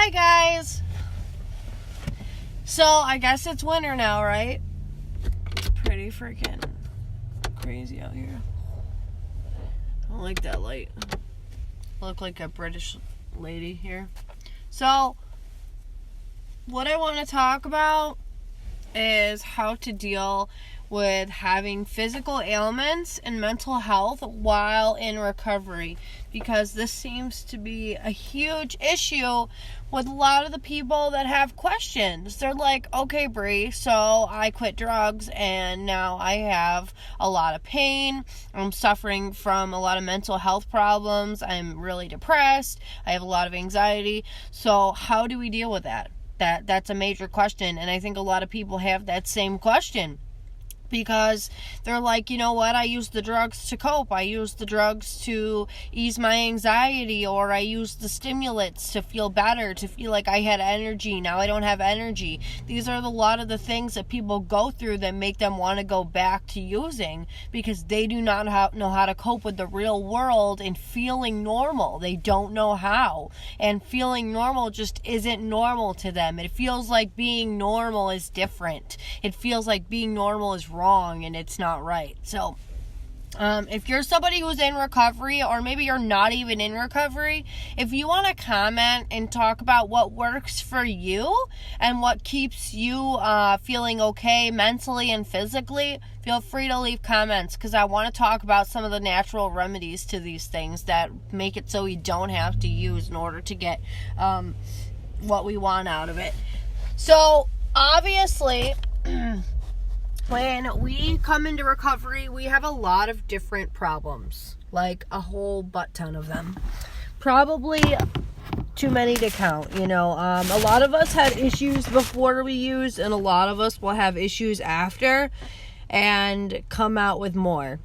Hi guys! So, I guess it's winter now, right? It's pretty freaking crazy out here. I don't like that light. I look like a British lady here. So, what I want to talk about is how to deal with having physical ailments and mental health while in recovery, because this seems to be a huge issue with a lot of the people that have questions. They're like, okay, Bree, so I quit drugs and now I have a lot of pain. I'm suffering from a lot of mental health problems. I'm really depressed. I have a lot of anxiety. So how do we deal with that? That's a major question, and I think a lot of people have that same question. Because they're like, you know what, I use the drugs to cope. I use the drugs to ease my anxiety, or I use the stimulants to feel better, to feel like I had energy. Now I don't have energy. These are a lot of the things that people go through that make them want to go back to using, because they do not know how to cope with the real world and feeling normal. They don't know how. And feeling normal just isn't normal to them. It feels like being normal is different. It feels like being normal is wrong and it's not right. So if you're somebody who's in recovery, or maybe you're not even in recovery, if you want to comment and talk about what works for you and what keeps you feeling okay mentally and physically, feel free to leave comments, because I want to talk about some of the natural remedies to these things that make it so we don't have to use in order to get what we want out of it. So obviously when we come into recovery, we have a lot of different problems, like a whole butt ton of them. Probably too many to count, a lot of us had issues before we used, and a lot of us will have issues after and come out with more.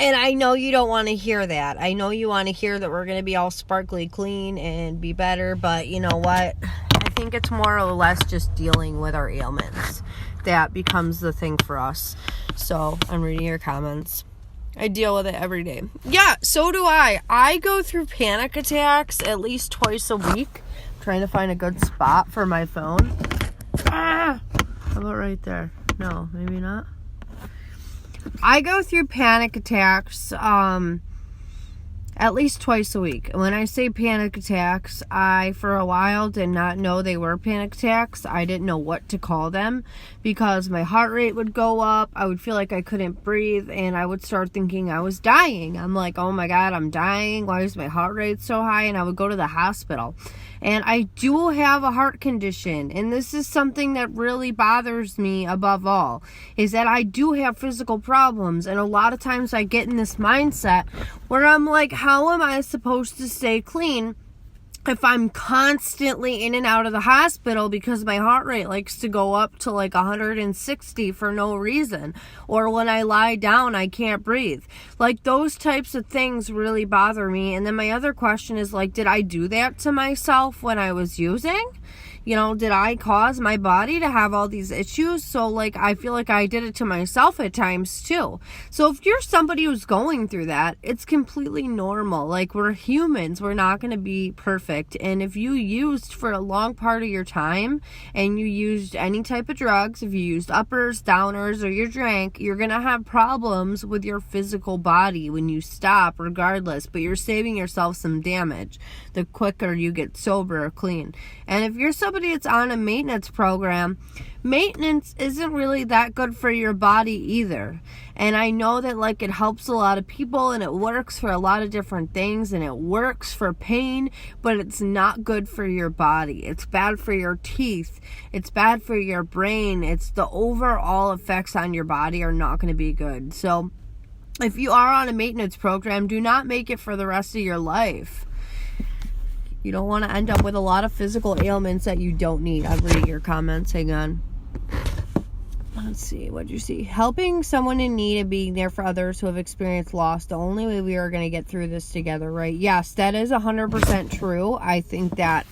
And I know you don't want to hear that. I know you want to hear that we're going to be all sparkly clean and be better, but you know what? I think it's more or less just dealing with our ailments. That becomes the thing for us. So I'm reading your comments. I deal with it every day. Yeah, so do I. I go through panic attacks at least twice a week. I'm trying to find a good spot for my phone. How about right there? No, maybe not. I go through panic attacks at least twice a week. When I say panic attacks, I for a while did not know they were panic attacks. I didn't know what to call them, because my heart rate would go up. I would feel like I couldn't breathe, and I would start thinking I was dying. I'm like, oh my God, I'm dying. Why is my heart rate so high? And I would go to the hospital. And I do have a heart condition, and this is something that really bothers me above all, is that I do have physical problems, and a lot of times I get in this mindset where I'm like, how am I supposed to stay clean if I'm constantly in and out of the hospital because my heart rate likes to go up to like 160 for no reason, or when I lie down I can't breathe? Like, those types of things really bother me. And then my other question is, like, did I do that to myself when I was using? Did I cause my body to have all these issues? So, like, I feel like I did it to myself at times, too. So, if you're somebody who's going through that, it's completely normal. Like, we're humans. We're not going to be perfect. And if you used for a long part of your time, and you used any type of drugs, if you used uppers, downers, or you drank, you're going to have problems with your physical body when you stop, regardless. But you're saving yourself some damage the quicker you get sober or clean. And if you're somebody that's on a maintenance program, maintenance isn't really that good for your body either. And I know that, like, it helps a lot of people, and it works for a lot of different things, and it works for pain, but it's not good for your body. It's bad for your teeth. It's bad for your brain. It's the overall effects on your body are not going to be good. So if you are on a maintenance program, do not make it for the rest of your life. You don't want to end up with a lot of physical ailments that you don't need. I'm reading your comments. Hang on. Let's see. What did you see? Helping someone in need and being there for others who have experienced loss. The only way we are going to get through this together, right? Yes, that is 100% true. I think that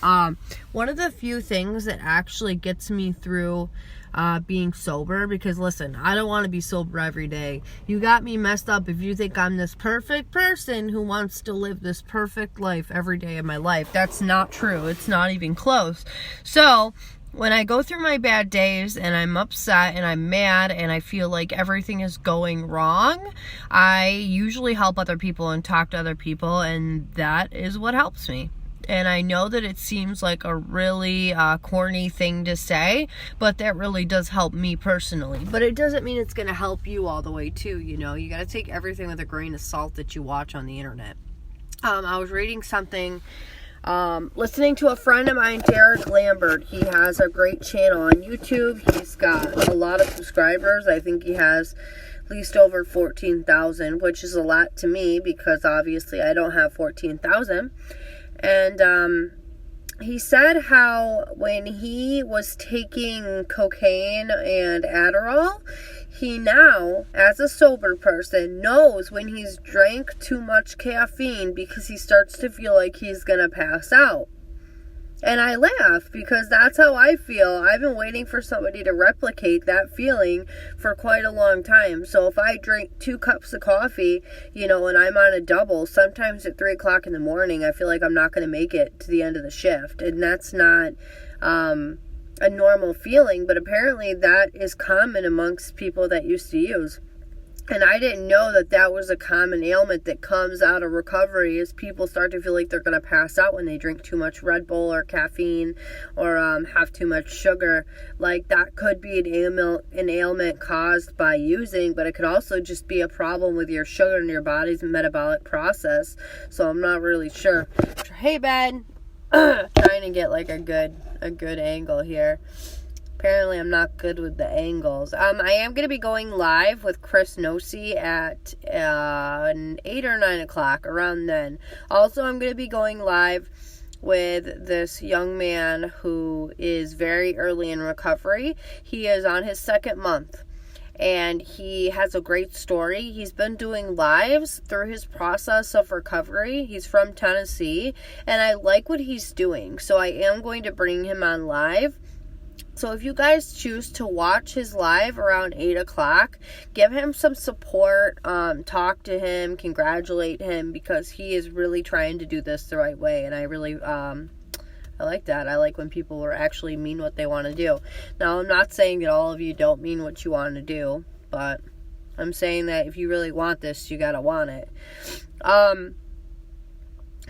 one of the few things that actually gets me through being sober, because listen, I don't want to be sober every day. You got me messed up if you think I'm this perfect person who wants to live this perfect life every day of my life. That's not true. It's not even close. So when I go through my bad days and I'm upset and I'm mad and I feel like everything is going wrong, I usually help other people and talk to other people, and that is what helps me. And I know that it seems like a really corny thing to say, but that really does help me personally. But it doesn't mean it's going to help you all the way too, you know. You got to take everything with a grain of salt that you watch on the internet. I was reading something, listening to a friend of mine, Derek Lambert. He has a great channel on YouTube. He's got a lot of subscribers. I think he has at least over 14,000, which is a lot to me because obviously I don't have 14,000. And he said how when he was taking cocaine and Adderall, he now, as a sober person, knows when he's drank too much caffeine because he starts to feel like he's going to pass out. And I laugh because that's how I feel. I've been waiting for somebody to replicate that feeling for quite a long time. So if I drink 2 cups of coffee, you know, and I'm on a double, sometimes at 3 o'clock in the morning, I feel like I'm not going to make it to the end of the shift. And that's not a normal feeling, but apparently that is common amongst people that used to use. And I didn't know that that was a common ailment that comes out of recovery, is people start to feel like they're going to pass out when they drink too much Red Bull or caffeine or have too much sugar. Like, that could be an ailment caused by using, but it could also just be a problem with your sugar and your body's metabolic process. So I'm not really sure. Hey, Ben. Trying to get like a good angle here. Apparently I'm not good with the angles. I am going to be going live with Chris Nosey at 8 or 9 o'clock, around then. Also, I'm going to be going live with this young man who is very early in recovery. He is on his 2nd month, and he has a great story. He's been doing lives through his process of recovery. He's from Tennessee, and I like what he's doing. So I am going to bring him on live. So if you guys choose to watch his live around 8 o'clock, give him some support, talk to him, congratulate him, because he is really trying to do this the right way. And I really, I like that. I like when people actually mean what they want to do. Now, I'm not saying that all of you don't mean what you want to do, but I'm saying that if you really want this, you gotta want it.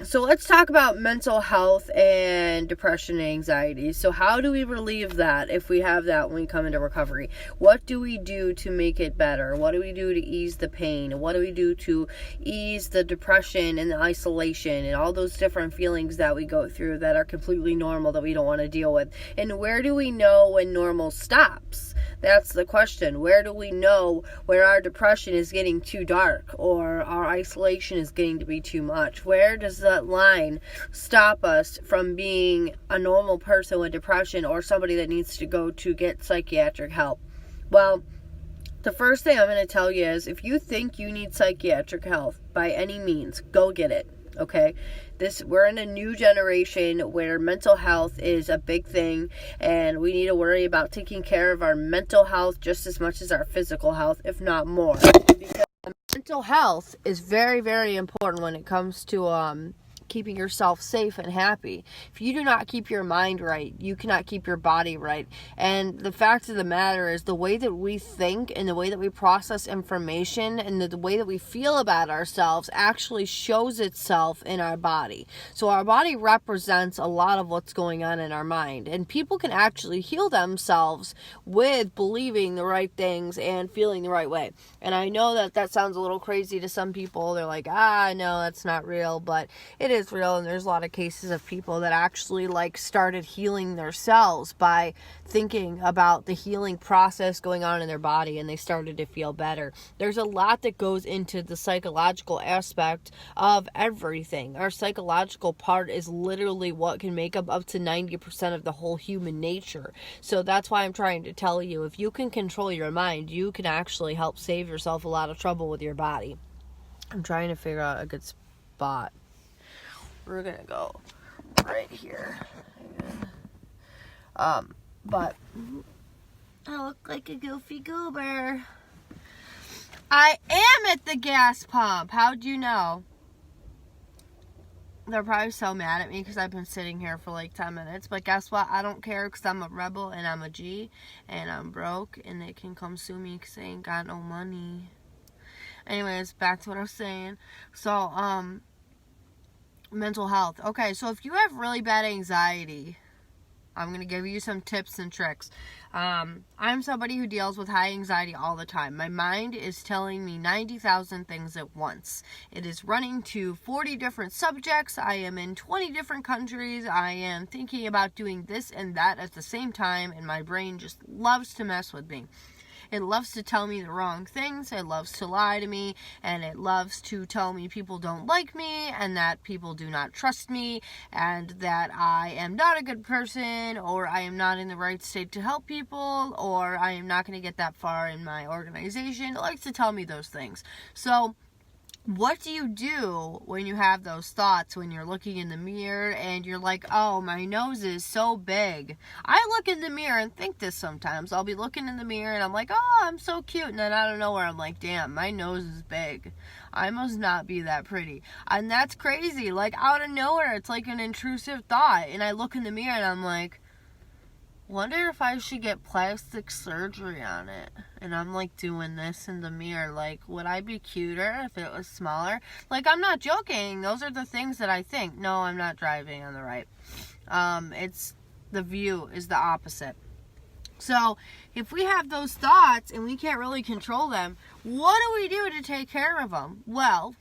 So let's talk about mental health and depression and anxiety. So how do we relieve that if we have that when we come into recovery? What do we do to make it better? What do we do to ease the pain? What do we do to ease the depression and the isolation and all those different feelings that we go through that are completely normal that we don't want to deal with? And where do we know when normal stops? That's the question. Where do we know where our depression is getting too dark or our isolation is getting to be too much? Where does that line stop us from being a normal person with depression or somebody that needs to go to get psychiatric help? Well, the first thing I'm going to tell you is if you think you need psychiatric help by any means, go get it. Okay, we're in a new generation where mental health is a big thing, and we need to worry about taking care of our mental health just as much as our physical health, if not more. Because mental health is very, very important when it comes to keeping yourself safe and happy. If you do not keep your mind right, you cannot keep your body right. And the fact of the matter is the way that we think and the way that we process information and the way that we feel about ourselves actually shows itself in our body. So our body represents a lot of what's going on in our mind. And people can actually heal themselves with believing the right things and feeling the right way. And I know that sounds a little crazy to some people. They're like, no, that's not real. But it is real, and there's a lot of cases of people that actually started healing themselves by thinking about the healing process going on in their body, and they started to feel better. There's a lot that goes into the psychological aspect of everything. Our psychological part is literally what can make up to 90% of the whole human nature. So that's why I'm trying to tell you, if you can control your mind, you can actually help save yourself a lot of trouble with your body. I'm trying to figure out a good spot. We're going to go right here. But I look like a goofy goober. I am at the gas pump. How'd you know? They're probably so mad at me because I've been sitting here for like 10 minutes. But guess what? I don't care because I'm a rebel and I'm a G. And I'm broke. And they can come sue me because they ain't got no money. Anyways, back to what I was saying. So, mental health. Okay, so if you have really bad anxiety, I'm going to give you some tips and tricks. I'm somebody who deals with high anxiety all the time. My mind is telling me 90,000 things at once. It is running to 40 different subjects. I am in 20 different countries. I am thinking about doing this and that at the same time, and my brain just loves to mess with me. It loves to tell me the wrong things. It loves to lie to me. And it loves to tell me people don't like me and that people do not trust me and that I am not a good person or I am not in the right state to help people or I am not going to get that far in my organization. It likes to tell me those things. So what do you do when you have those thoughts, when you're looking in the mirror and you're like, oh, my nose is so big? I look in the mirror and think this sometimes. I'll be looking in the mirror and I'm like, oh, I'm so cute. And then out of nowhere, I'm like, damn, my nose is big. I must not be that pretty. And that's crazy. Like, out of nowhere, it's like an intrusive thought. And I look in the mirror and I'm like, wonder if I should get plastic surgery on it. And I'm like doing this in the mirror. Like, would I be cuter if it was smaller? Like, I'm not joking. Those are the things that I think. No, I'm not driving on the right. It's the view is the opposite. So if we have those thoughts and we can't really control them, what do we do to take care of them? Well,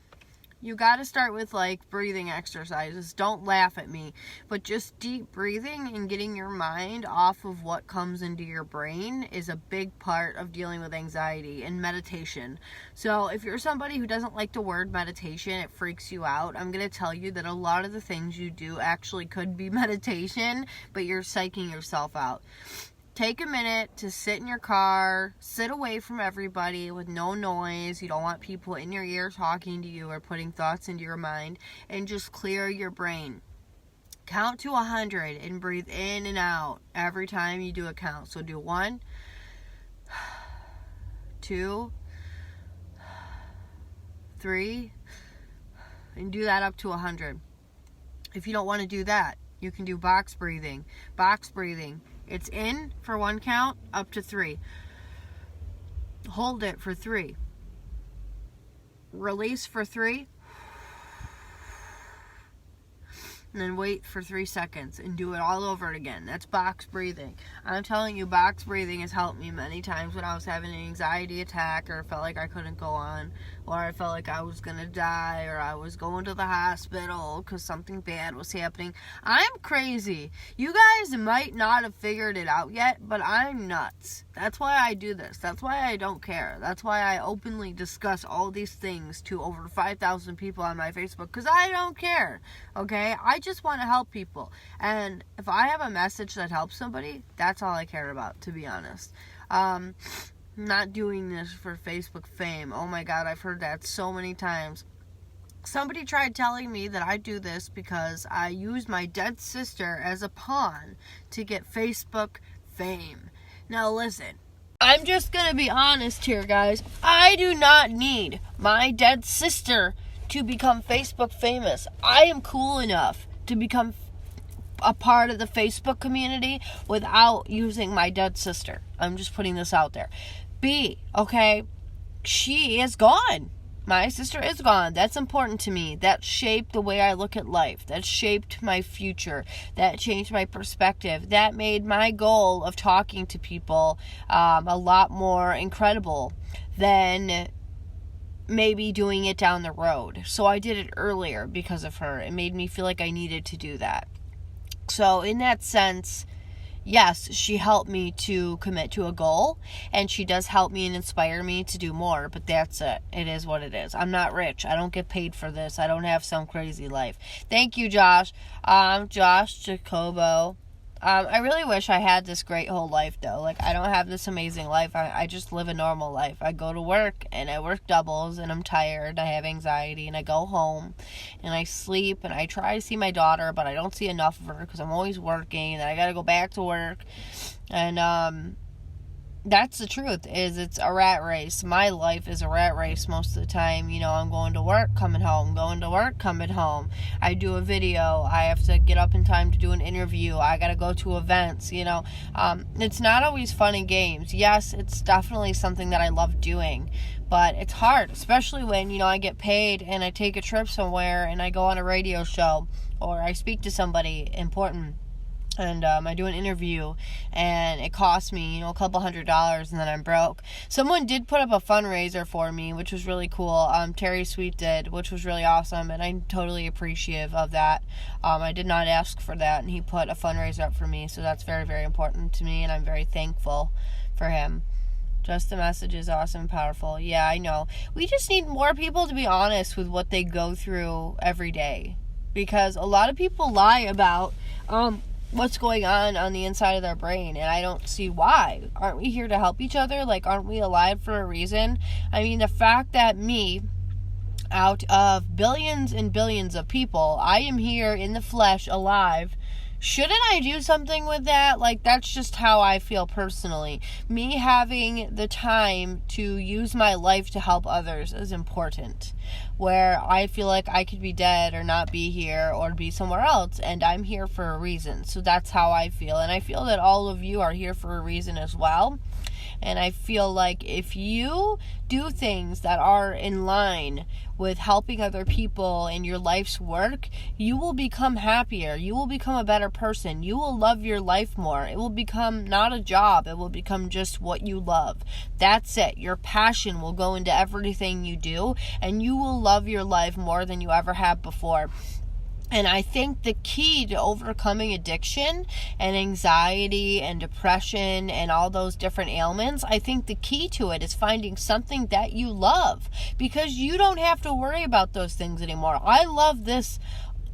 you got to start with like breathing exercises. Don't laugh at me, but just deep breathing and getting your mind off of what comes into your brain is a big part of dealing with anxiety, and meditation. So if you're somebody who doesn't like the word meditation, it freaks you out, I'm going to tell you that a lot of the things you do actually could be meditation, but you're psyching yourself out. Take a minute to sit in your car, sit away from everybody with no noise. You don't want people in your ear talking to you or putting thoughts into your mind, and just clear your brain. Count to 100 and breathe in and out every time you do a count. So do 1, 2, 3, and do that up to 100. If you don't want to do that, you can do box breathing. Box breathing. It's in for 1 count, up to 3. Hold it for 3. Release for 3. And then wait for 3 seconds and do it all over again. That's box breathing. I'm telling you, box breathing has helped me many times when I was having an anxiety attack, or felt like I couldn't go on, or I felt like I was going to die, or I was going to the hospital because something bad was happening. I'm crazy. You guys might not have figured it out yet, but I'm nuts. That's why I do this. That's why I don't care. That's why I openly discuss all these things to over 5,000 people on my Facebook, because I don't care. Okay? I just want to help people. And if I have a message that helps somebody, that's all I care about, to be honest. Not doing this for Facebook fame. Oh my God, I've heard that so many times. Somebody tried telling me that I do this because I use my dead sister as a pawn to get Facebook fame. Now listen, I'm just going to be honest here, guys. I do not need my dead sister to become Facebook famous. I am cool enough to become a part of the Facebook community without using my dead sister. I'm just putting this out there. Okay, she is gone. My sister is gone. That's important to me. That shaped the way I look at life. That shaped my future. That changed my perspective. That made my goal of talking to people a lot more incredible than maybe doing it down the road. So I did it earlier because of her. It made me feel like I needed to do that. So in that sense, yes, she helped me to commit to a goal, and she does help me and inspire me to do more, but that's it. It is what it is. I'm not rich. I don't get paid for this. I don't have some crazy life. Thank you, Josh. Josh Jacobo. I really wish I had this great whole life, though. Like, I don't have this amazing life. I just live a normal life. I go to work, and I work doubles, and I'm tired. I have anxiety, and I go home, and I sleep, and I try to see my daughter, but I don't see enough of her because I'm always working, and I got to go back to work. And that's the truth, is it's a rat race. My life is a rat race most of the time. You know, I'm going to work, coming home, going to work, coming home. I do a video. I have to get up in time to do an interview. I got to go to events, you know. It's not always fun and games. Yes, it's definitely something that I love doing, but it's hard, especially when, you know, I get paid and I take a trip somewhere and I go on a radio show or I speak to somebody important. And I do an interview, and it costs me, you know, a couple $100, and then I'm broke. Someone did put up a fundraiser for me, which was really cool. Terry Sweet did, which was really awesome, and I'm totally appreciative of that. I did not ask for that, and he put a fundraiser up for me, so that's very, very important to me, and I'm very thankful for him. Just the message is awesome and powerful. Yeah, I know. We just need more people to be honest with what they go through every day, because a lot of people lie about what's going on the inside of their brain, and I don't see why. Aren't we here to help each other? Like, aren't we alive for a reason? I mean, the fact that me, out of billions and billions of people, I am here in the flesh, alive. Shouldn't I do something with that? Like, that's just how I feel personally. Me having the time to use my life to help others is important. Where I feel like I could be dead or not be here or be somewhere else, and I'm here for a reason. So that's how I feel. And I feel that all of you are here for a reason as well. And I feel like if you do things that are in line with helping other people in your life's work, you will become happier. You will become a better person. You will love your life more. It will become not a job. It will become just what you love. That's it. Your passion will go into everything you do, and you will love your life more than you ever have before. And I think the key to overcoming addiction and anxiety and depression and all those different ailments, I think the key to it is finding something that you love, because you don't have to worry about those things anymore. I love this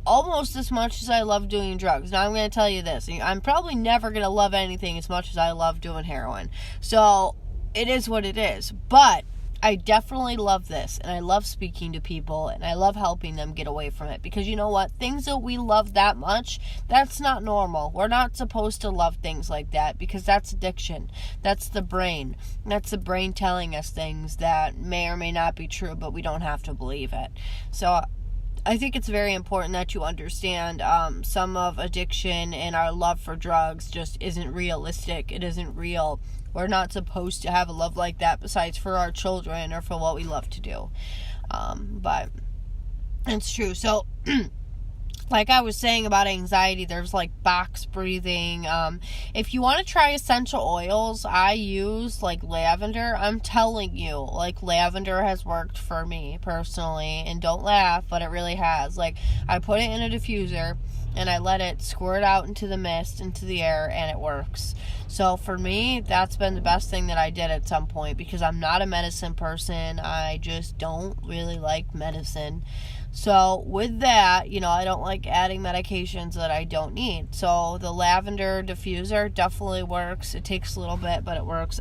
almost as much as I love doing drugs. Now, I'm going to tell you this. I'm probably never going to love anything as much as I love doing heroin. So it is what it is. But I definitely love this, and I love speaking to people, and I love helping them get away from it, because you know what? Things that we love that much, that's not normal. We're not supposed to love things like that, because that's addiction. That's the brain. That's the brain telling us things that may or may not be true, but we don't have to believe it. So I think it's very important that you understand some of addiction and our love for drugs just isn't realistic. It isn't real. We're not supposed to have a love like that besides for our children or for what we love to do. But it's true. So, like I was saying about anxiety, there's like box breathing. If you want to try essential oils, I use like lavender. I'm telling you, like, lavender has worked for me personally. And don't laugh, but it really has. Like, I put it in a diffuser and I let it squirt out into the mist, into the air, and it works. So for me, that's been the best thing that I did at some point, because I'm not a medicine person. I just don't really like medicine. So with that, you know, I don't like adding medications that I don't need. So the lavender diffuser definitely works. It takes a little bit, but it works.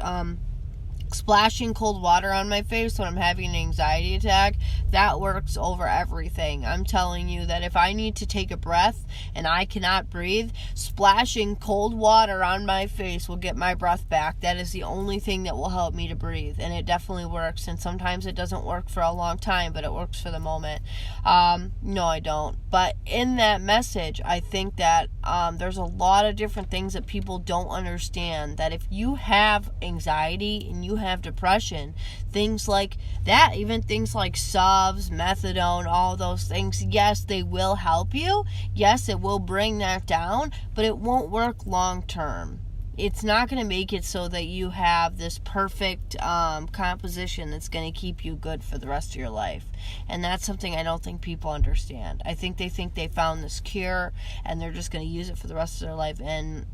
Splashing cold water on my face when I'm having an anxiety attack, that works over everything. I'm telling you that if I need to take a breath and I cannot breathe, splashing cold water on my face will get my breath back. That is the only thing that will help me to breathe, and it definitely works. And sometimes it doesn't work for a long time, but it works for the moment. No, I don't. But in that message, I think that there's a lot of different things that people don't understand, that if you have anxiety and you have depression, things like that, even things like subs, methadone, all those things, yes, they will help you. Yes, it will bring that down, but it won't work long term. It's not going to make it so that you have this perfect composition that's going to keep you good for the rest of your life. And that's something I don't think people understand. I think they found this cure and they're just going to use it for the rest of their life, and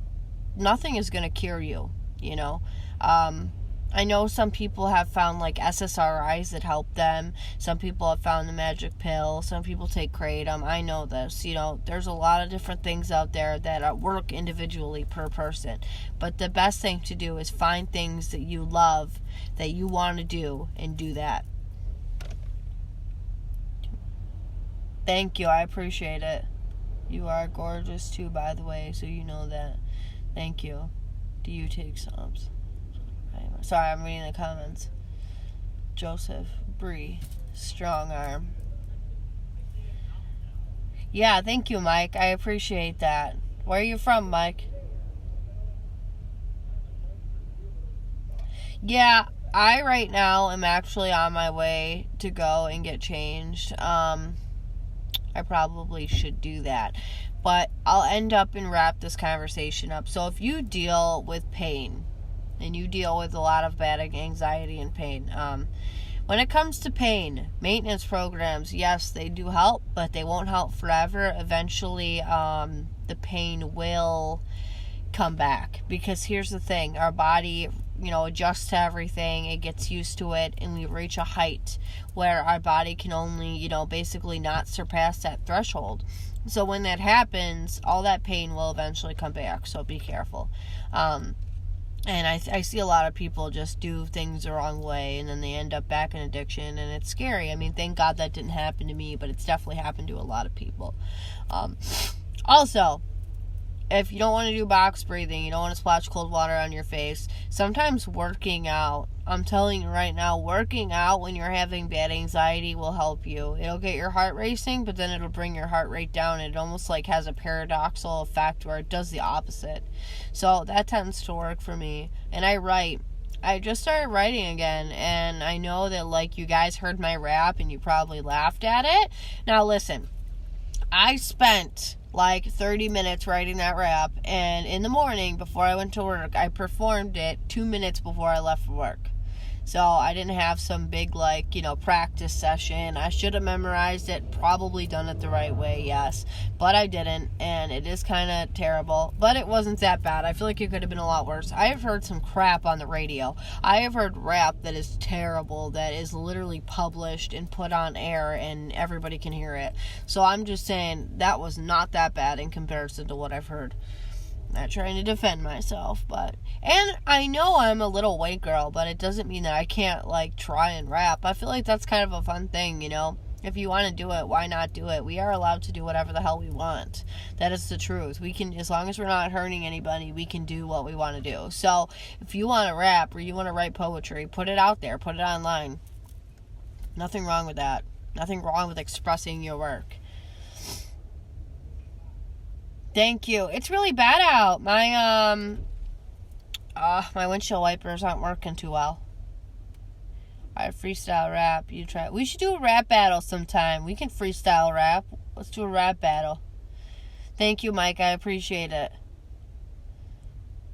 nothing is going to cure you, you know. I know some people have found like SSRIs that help them. Some people have found the magic pill. Some people take kratom. I know this. You know, there's a lot of different things out there that work individually per person. But the best thing to do is find things that you love, that you want to do, and do that. Thank you. I appreciate it. You are gorgeous too, by the way, so you know that. Thank you. Do you take subs? Sorry, I'm reading the comments. Joseph, Bree, strong arm. Yeah, thank you, Mike. I appreciate that. Where are you from, Mike? Yeah, I right now am actually on my way to go and get changed. I probably should do that. But I'll end up and wrap this conversation up. So if you deal with pain, and you deal with a lot of bad anxiety and pain, when it comes to pain, maintenance programs, yes, they do help, but they won't help forever. Eventually, the pain will come back. Because here's the thing, our body, adjusts to everything, it gets used to it, and we reach a height where our body can only, basically not surpass that threshold. So when that happens, all that pain will eventually come back, so be careful. And I see a lot of people just do things the wrong way, and then they end up back in addiction, and it's scary. I mean, thank God that didn't happen to me, but it's definitely happened to a lot of people. Also, if you don't want to do box breathing, you don't want to splash cold water on your face, sometimes working out, I'm telling you right now, working out when you're having bad anxiety will help you. It'll get your heart racing, but then it'll bring your heart rate down. It almost has a paradoxical effect where it does the opposite. So that tends to work for me. And I write. I just started writing again, and I know that you guys heard my rap and you probably laughed at it. Now listen, I spent 30 minutes writing that rap, and in the morning before I went to work, I performed it 2 minutes before I left for work. So I didn't have some big practice session. I should have memorized it, probably done it the right way, yes, but I didn't, and it is kind of terrible, but it wasn't that bad. I feel like it could have been a lot worse. I have heard some crap on the radio. I have heard rap that is terrible, that is literally published and put on air and everybody can hear it. So I'm just saying that was not that bad in comparison to what I've heard. Not trying to defend myself, and I know I'm a little white girl, but it doesn't mean that I can't try and rap. I feel like that's kind of a fun thing, If you want to do it, why not do it? We are allowed to do whatever the hell we want. That is the truth. We can, as long as we're not hurting anybody, we can do what we want to do. So if you want to rap or you want to write poetry, put it out there, put it online. Nothing wrong with that. Nothing wrong with expressing your work. Thank you. It's really bad out. My windshield wipers aren't working too well. Alright, freestyle rap. You try. We should do a rap battle sometime. We can freestyle rap. Let's do a rap battle. Thank you, Mike. I appreciate it.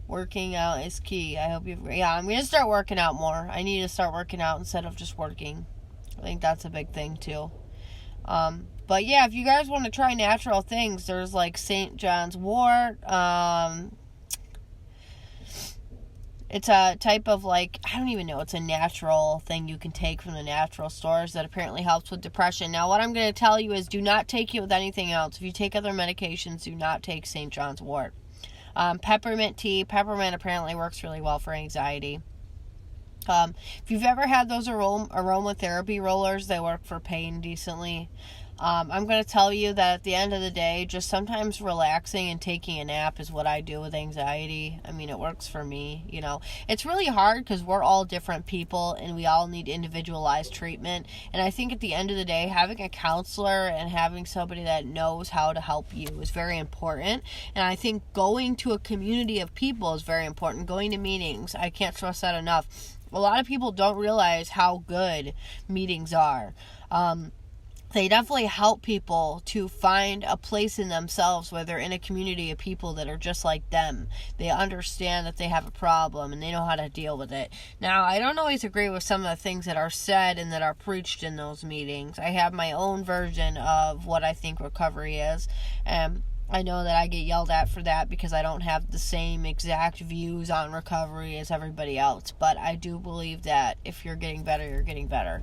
Working out is key. I hope I'm going to start working out more. I need to start working out instead of just working. I think that's a big thing, too. But yeah, if you guys want to try natural things, there's St. John's wort. It's a type of I don't even know, it's a natural thing you can take from the natural stores that apparently helps with depression. Now, what I'm going to tell you is do not take it with anything else. If you take other medications, do not take St. John's wort. Peppermint tea. Peppermint apparently works really well for anxiety. If you've ever had those aromatherapy rollers, they work for pain decently. I'm going to tell you that at the end of the day, just sometimes relaxing and taking a nap is what I do with anxiety. I mean, it works for me, It's really hard because we're all different people and we all need individualized treatment. And I think at the end of the day, having a counselor and having somebody that knows how to help you is very important. And I think going to a community of people is very important. Going to meetings, I can't stress that enough. A lot of people don't realize how good meetings are. They definitely help people to find a place in themselves where they're in a community of people that are just like them. They understand that they have a problem and they know how to deal with it. Now, I don't always agree with some of the things that are said and that are preached in those meetings. I have my own version of what I think recovery is. I know that I get yelled at for that because I don't have the same exact views on recovery as everybody else. But I do believe that if you're getting better, you're getting better.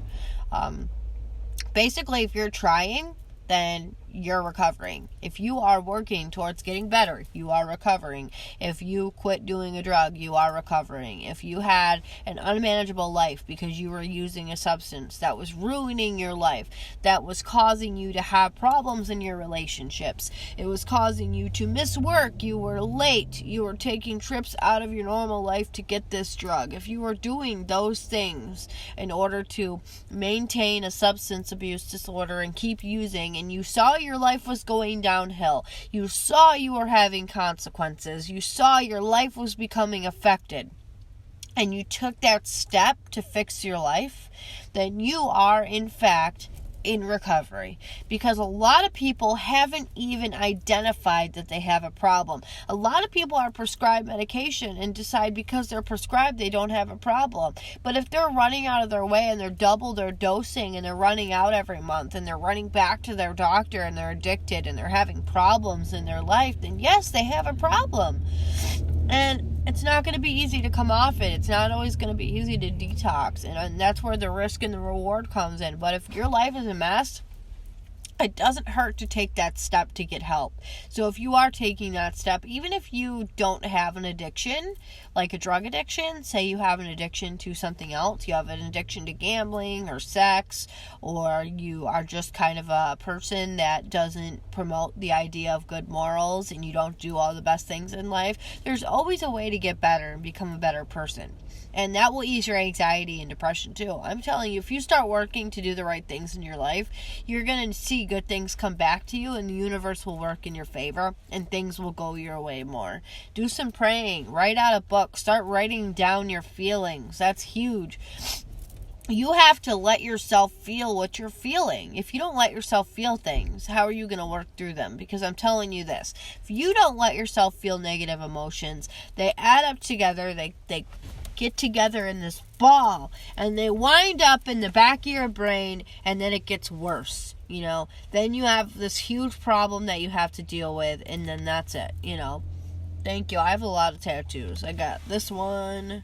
Basically, if you're trying, then you're recovering. If you are working towards getting better, you are recovering. If you quit doing a drug, you are recovering. If you had an unmanageable life because you were using a substance that was ruining your life, that was causing you to have problems in your relationships, it was causing you to miss work, you were late, you were taking trips out of your normal life to get this drug. If you were doing those things in order to maintain a substance abuse disorder and keep using, and you saw your life was going downhill, you saw you were having consequences, you saw your life was becoming affected, and you took that step to fix your life, then you are in fact in recovery, because a lot of people haven't even identified that they have a problem. A lot of people are prescribed medication and decide because they're prescribed they don't have a problem. But if they're running out of their way and they're double their dosing and they're running out every month and they're running back to their doctor and they're addicted and they're having problems in their life, then yes, they have a problem. And it's not going to be easy to come off it. It's not always going to be easy to detox. And that's where the risk and the reward comes in. But if your life is a mess, it doesn't hurt to take that step to get help. So if you are taking that step, even if you don't have an addiction, like a drug addiction, say you have an addiction to something else, you have an addiction to gambling or sex, or you are just kind of a person that doesn't promote the idea of good morals and you don't do all the best things in life, there's always a way to get better and become a better person. And that will ease your anxiety and depression too. I'm telling you, if you start working to do the right things in your life, you're going to see good things come back to you and the universe will work in your favor and things will go your way more. Do some praying. Write out a book. Start writing down your feelings. That's huge. You have to let yourself feel what you're feeling. If you don't let yourself feel things, how are you going to work through them? Because I'm telling you this, if you don't let yourself feel negative emotions, they add up together, they get together in this ball, and they wind up in the back of your brain, and then it gets worse, Then you have this huge problem that you have to deal with, and then that's it, Thank you. I have a lot of tattoos. I got this one,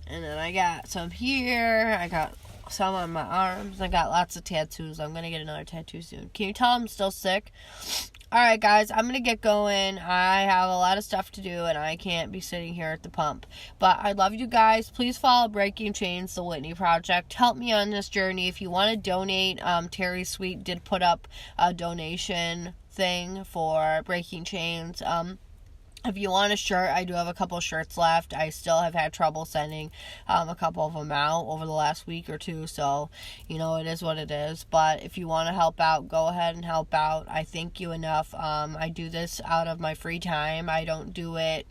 and then I got some here, I got some on my arms, I got lots of tattoos. I'm going to get another tattoo soon. Can you tell I'm still sick? Alright guys, I'm going to get going. I have a lot of stuff to do and I can't be sitting here at the pump. But I love you guys. Please follow Breaking Chains, the Whitney Project. Help me on this journey. If you want to donate, Terry Sweet did put up a donation thing for Breaking Chains. If you want a shirt, I do have a couple shirts left. I still have had trouble sending a couple of them out over the last week or two. So, it is what it is. But if you want to help out, go ahead and help out. I thank you enough. I do this out of my free time. I don't do it,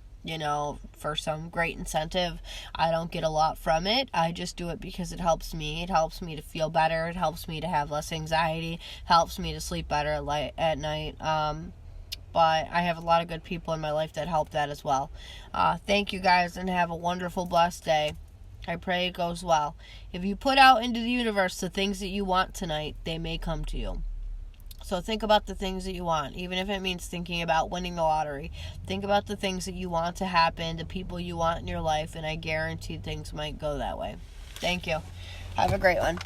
for some great incentive. I don't get a lot from it. I just do it because it helps me. It helps me to feel better. It helps me to have less anxiety. Helps me to sleep better at night. But I have a lot of good people in my life that help that as well. Thank you guys and have a wonderful, blessed day. I pray it goes well. If you put out into the universe the things that you want tonight, they may come to you. So think about the things that you want, even if it means thinking about winning the lottery. Think about the things that you want to happen, the people you want in your life, and I guarantee things might go that way. Thank you. Have a great one.